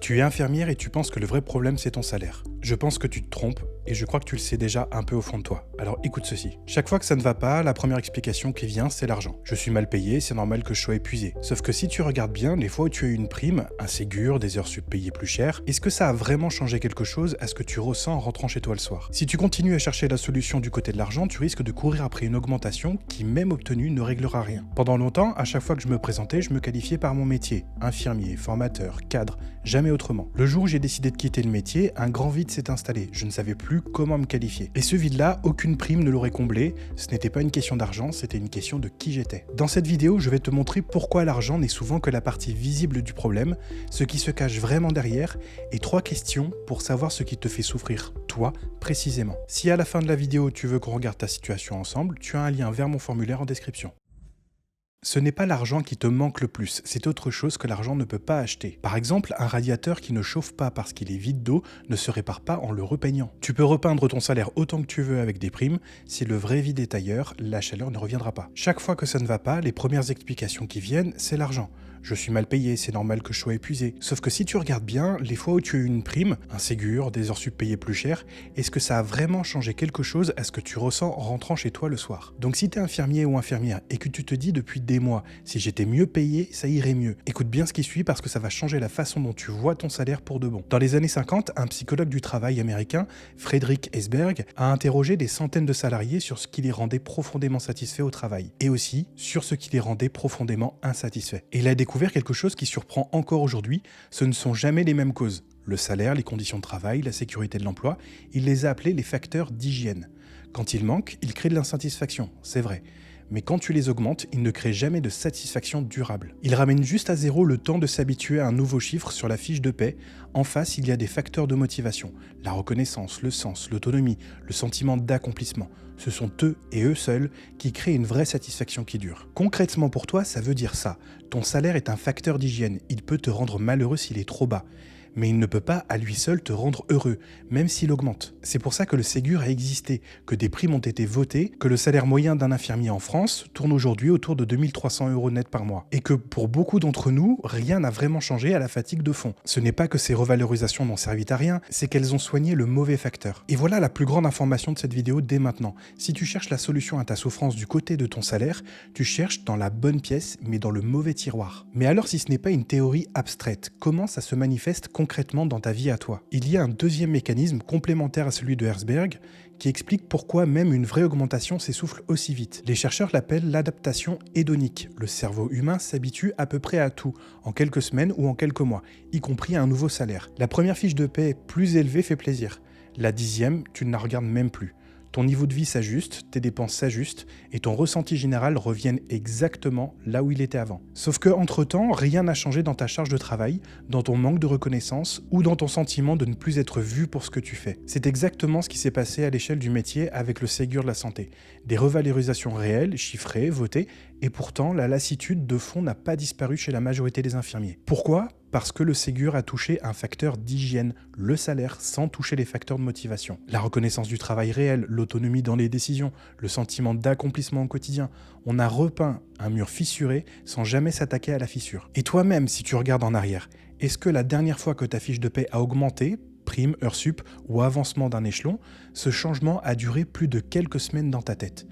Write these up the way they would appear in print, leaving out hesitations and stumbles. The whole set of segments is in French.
Tu es infirmière et tu penses que le vrai problème c'est ton salaire. Je pense que tu te trompes et je crois que tu le sais déjà un peu au fond de toi. Alors écoute ceci. Chaque fois que ça ne va pas, la première explication qui vient c'est l'argent. Je suis mal payé, c'est normal que je sois épuisé. Sauf que si tu regardes bien, les fois où tu as eu une prime, un Ségur, des heures sup payées plus cher, est-ce que ça a vraiment changé quelque chose à ce que tu ressens en rentrant chez toi le soir? Si tu continues à chercher la solution du côté de l'argent, tu risques de courir après une augmentation qui, même obtenue, ne réglera rien. Pendant longtemps, à chaque fois que je me présentais, je me qualifiais par mon métier. Infirmier, formateur, cadre, jamais autrement. Le jour où j'ai décidé de quitter le métier, un grand vide s'est installé. Je ne savais plus comment me qualifier. Et ce vide-là, aucune prime ne l'aurait comblé. Ce n'était pas une question d'argent, c'était une question de qui j'étais. Dans cette vidéo, je vais te montrer pourquoi l'argent n'est souvent que la partie visible du problème, ce qui se cache vraiment derrière, et 3 questions pour savoir ce qui te fait souffrir, toi, précisément. Si à la fin de la vidéo, tu veux qu'on regarde ta situation ensemble, tu as un lien vers mon formulaire en description. Ce n'est pas l'argent qui te manque le plus, c'est autre chose que l'argent ne peut pas acheter. Par exemple, un radiateur qui ne chauffe pas parce qu'il est vide d'eau ne se répare pas en le repeignant. Tu peux repeindre ton salaire autant que tu veux avec des primes, si le vrai vide est ailleurs, la chaleur ne reviendra pas. Chaque fois que ça ne va pas, les premières explications qui viennent, c'est l'argent. Je suis mal payé, c'est normal que je sois épuisé. Sauf que si tu regardes bien, les fois où tu as eu une prime, un Ségur, des heures sup payées plus cher, est-ce que ça a vraiment changé quelque chose à ce que tu ressens en rentrant chez toi le soir? Donc si tu es infirmier ou infirmière et que tu te dis depuis des mois, si j'étais mieux payé, ça irait mieux. Écoute bien ce qui suit parce que ça va changer la façon dont tu vois ton salaire pour de bon. Dans les années 50, un psychologue du travail américain, Frederick Esberg, a interrogé des centaines de salariés sur ce qui les rendait profondément satisfaits au travail et aussi sur ce qui les rendait profondément insatisfaits. Et il a découvert quelque chose qui surprend encore aujourd'hui, ce ne sont jamais les mêmes causes. Le salaire, les conditions de travail, la sécurité de l'emploi, il les a appelés les facteurs d'hygiène. Quand ils manquent, ils créent de l'insatisfaction, c'est vrai. Mais quand tu les augmentes, ils ne créent jamais de satisfaction durable. Ils ramènent juste à zéro le temps de s'habituer à un nouveau chiffre sur la fiche de paie. En face, il y a des facteurs de motivation. La reconnaissance, le sens, l'autonomie, le sentiment d'accomplissement. Ce sont eux et eux seuls qui créent une vraie satisfaction qui dure. Concrètement pour toi, ça veut dire ça. Ton salaire est un facteur d'hygiène. Il peut te rendre malheureux s'il est trop bas. Mais il ne peut pas à lui seul te rendre heureux, même s'il augmente. C'est pour ça que le Ségur a existé, que des primes ont été votées, que le salaire moyen d'un infirmier en France tourne aujourd'hui autour de 2300 € net par mois. Et que pour beaucoup d'entre nous, rien n'a vraiment changé à la fatigue de fond. Ce n'est pas que ces revalorisations n'ont servi à rien, c'est qu'elles ont soigné le mauvais facteur. Et voilà la plus grande information de cette vidéo dès maintenant. Si tu cherches la solution à ta souffrance du côté de ton salaire, tu cherches dans la bonne pièce, mais dans le mauvais tiroir. Mais alors si ce n'est pas une théorie abstraite, comment ça se manifeste concrètement dans ta vie à toi? Il y a un deuxième mécanisme complémentaire à celui de Herzberg qui explique pourquoi même une vraie augmentation s'essouffle aussi vite. Les chercheurs l'appellent l'adaptation hédonique. Le cerveau humain s'habitue à peu près à tout, en quelques semaines ou en quelques mois, y compris à un nouveau salaire. La première fiche de paie plus élevée fait plaisir. La 10e, tu ne la regardes même plus. Ton niveau de vie s'ajuste, tes dépenses s'ajustent et ton ressenti général revienne exactement là où il était avant. Sauf que entre-temps, rien n'a changé dans ta charge de travail, dans ton manque de reconnaissance ou dans ton sentiment de ne plus être vu pour ce que tu fais. C'est exactement ce qui s'est passé à l'échelle du métier avec le Ségur de la santé. Des revalorisations réelles, chiffrées, votées, et pourtant la lassitude de fond n'a pas disparu chez la majorité des infirmiers. Pourquoi ? Parce que le Ségur a touché un facteur d'hygiène, le salaire, sans toucher les facteurs de motivation. La reconnaissance du travail réel, l'autonomie dans les décisions, le sentiment d'accomplissement au quotidien. On a repeint un mur fissuré sans jamais s'attaquer à la fissure. Et toi-même, si tu regardes en arrière, est-ce que la dernière fois que ta fiche de paie a augmenté, prime, heure sup ou avancement d'un échelon, ce changement a duré plus de quelques semaines dans ta tête?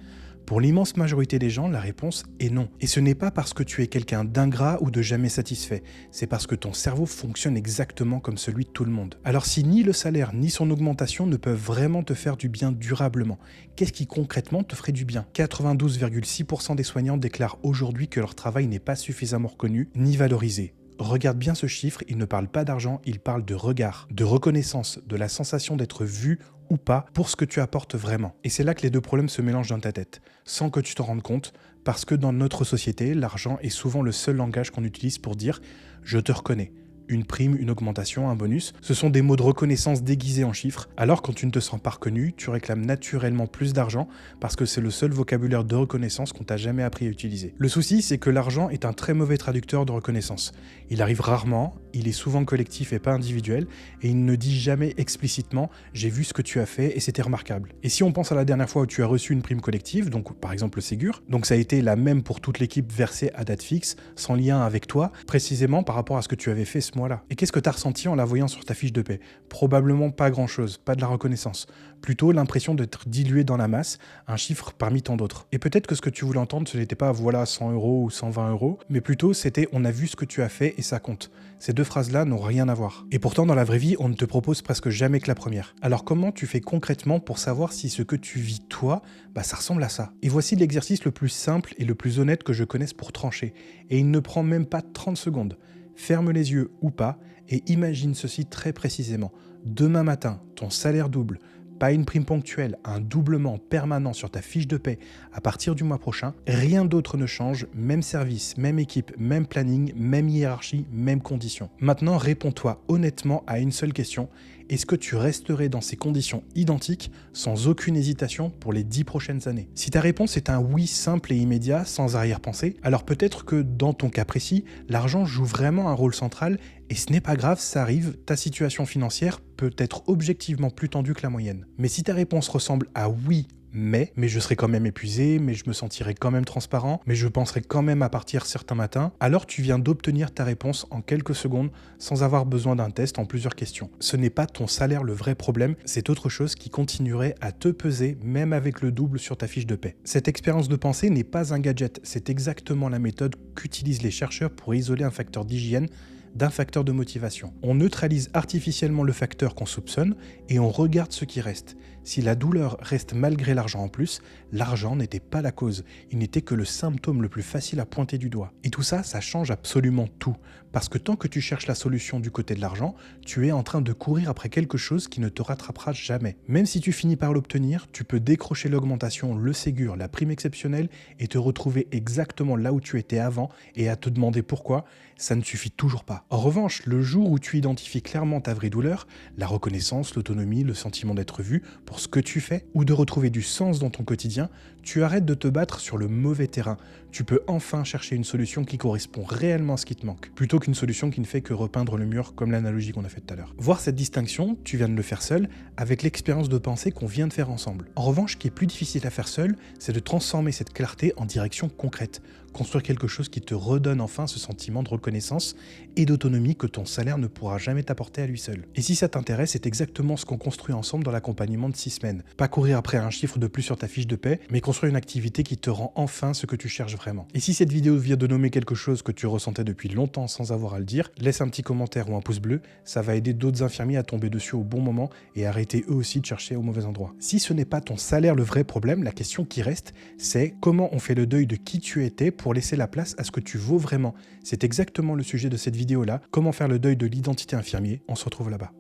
Pour l'immense majorité des gens, la réponse est non. Et ce n'est pas parce que tu es quelqu'un d'ingrat ou de jamais satisfait, c'est parce que ton cerveau fonctionne exactement comme celui de tout le monde. Alors si ni le salaire ni son augmentation ne peuvent vraiment te faire du bien durablement, qu'est-ce qui concrètement te ferait du bien? 92,6% des soignants déclarent aujourd'hui que leur travail n'est pas suffisamment reconnu ni valorisé. Regarde bien ce chiffre, il ne parle pas d'argent, il parle de regard, de reconnaissance, de la sensation d'être vu ou pas pour ce que tu apportes vraiment. Et c'est là que les deux problèmes se mélangent dans ta tête, sans que tu t'en rendes compte, parce que dans notre société, l'argent est souvent le seul langage qu'on utilise pour dire « je te reconnais ». Une prime, une augmentation, un bonus, ce sont des mots de reconnaissance déguisés en chiffres. Alors quand tu ne te sens pas reconnu, tu réclames naturellement plus d'argent parce que c'est le seul vocabulaire de reconnaissance qu'on t'a jamais appris à utiliser. Le souci, c'est que l'argent est un très mauvais traducteur de reconnaissance. Il arrive rarement il est souvent collectif et pas individuel, et il ne dit jamais explicitement « j'ai vu ce que tu as fait et c'était remarquable ». Et si on pense à la dernière fois où tu as reçu une prime collective, donc par exemple le Ségur, donc ça a été la même pour toute l'équipe versée à date fixe, sans lien avec toi, précisément par rapport à ce que tu avais fait ce mois-là. Et qu'est-ce que tu as ressenti en la voyant sur ta fiche de paie? Probablement pas grand-chose, pas de la reconnaissance. Plutôt l'impression d'être dilué dans la masse, un chiffre parmi tant d'autres. Et peut-être que ce que tu voulais entendre, ce n'était pas voilà 100 € ou 120 €, mais plutôt c'était on a vu ce que tu as fait et ça compte. Ces deux phrases-là n'ont rien à voir. Et pourtant dans la vraie vie, on ne te propose presque jamais que la première. Alors comment tu fais concrètement pour savoir si ce que tu vis toi, ça ressemble à ça? Et voici l'exercice le plus simple et le plus honnête que je connaisse pour trancher. Et il ne prend même pas 30 secondes. Ferme les yeux ou pas et imagine ceci très précisément. Demain matin, ton salaire double. Pas une prime ponctuelle, un doublement permanent sur ta fiche de paie à partir du mois prochain. Rien d'autre ne change, même service, même équipe, même planning, même hiérarchie, même conditions. Maintenant, réponds-toi honnêtement à une seule question. Est-ce que tu resterais dans ces conditions identiques sans aucune hésitation pour les 10 prochaines années? Si ta réponse est un oui simple et immédiat, sans arrière-pensée, alors peut-être que dans ton cas précis, l'argent joue vraiment un rôle central et ce n'est pas grave, ça arrive, ta situation financière peut être objectivement plus tendue que la moyenne. Mais si ta réponse ressemble à oui, mais je serai quand même épuisé, mais je me sentirai quand même transparent, mais je penserai quand même à partir certains matins, alors tu viens d'obtenir ta réponse en quelques secondes sans avoir besoin d'un test en plusieurs questions. Ce n'est pas ton salaire le vrai problème, c'est autre chose qui continuerait à te peser même avec le double sur ta fiche de paie. Cette expérience de pensée n'est pas un gadget, c'est exactement la méthode qu'utilisent les chercheurs pour isoler un facteur d'hygiène d'un facteur de motivation. On neutralise artificiellement le facteur qu'on soupçonne et on regarde ce qui reste. Si la douleur reste malgré l'argent en plus, l'argent n'était pas la cause, il n'était que le symptôme le plus facile à pointer du doigt. Et tout ça, ça change absolument tout. Parce que tant que tu cherches la solution du côté de l'argent, tu es en train de courir après quelque chose qui ne te rattrapera jamais. Même si tu finis par l'obtenir, tu peux décrocher l'augmentation, le Ségur, la prime exceptionnelle et te retrouver exactement là où tu étais avant et à te demander pourquoi, ça ne suffit toujours pas. En revanche, le jour où tu identifies clairement ta vraie douleur, la reconnaissance, l'autonomie, le sentiment d'être vu pour ce que tu fais ou de retrouver du sens dans ton quotidien, tu arrêtes de te battre sur le mauvais terrain. Tu peux enfin chercher une solution qui correspond réellement à ce qui te manque, plutôt qu'une solution qui ne fait que repeindre le mur comme l'analogie qu'on a faite tout à l'heure. Voir cette distinction, tu viens de le faire seul, avec l'expérience de pensée qu'on vient de faire ensemble. En revanche, ce qui est plus difficile à faire seul, c'est de transformer cette clarté en direction concrète. Construire quelque chose qui te redonne enfin ce sentiment de reconnaissance et d'autonomie que ton salaire ne pourra jamais t'apporter à lui seul. Et si ça t'intéresse, c'est exactement ce qu'on construit ensemble dans l'accompagnement de 6 semaines. Pas courir après un chiffre de plus sur ta fiche de paie, mais construire une activité qui te rend enfin ce que tu cherches vraiment. Et si cette vidéo vient de nommer quelque chose que tu ressentais depuis longtemps sans avoir à le dire, laisse un petit commentaire ou un pouce bleu, ça va aider d'autres infirmiers à tomber dessus au bon moment et arrêter eux aussi de chercher au mauvais endroit. Si ce n'est pas ton salaire le vrai problème, la question qui reste, c'est comment on fait le deuil de qui tu étais pour laisser la place à ce que tu vaux vraiment. C'est exactement le sujet de cette vidéo-là, comment faire le deuil de l'identité infirmier. On se retrouve là-bas.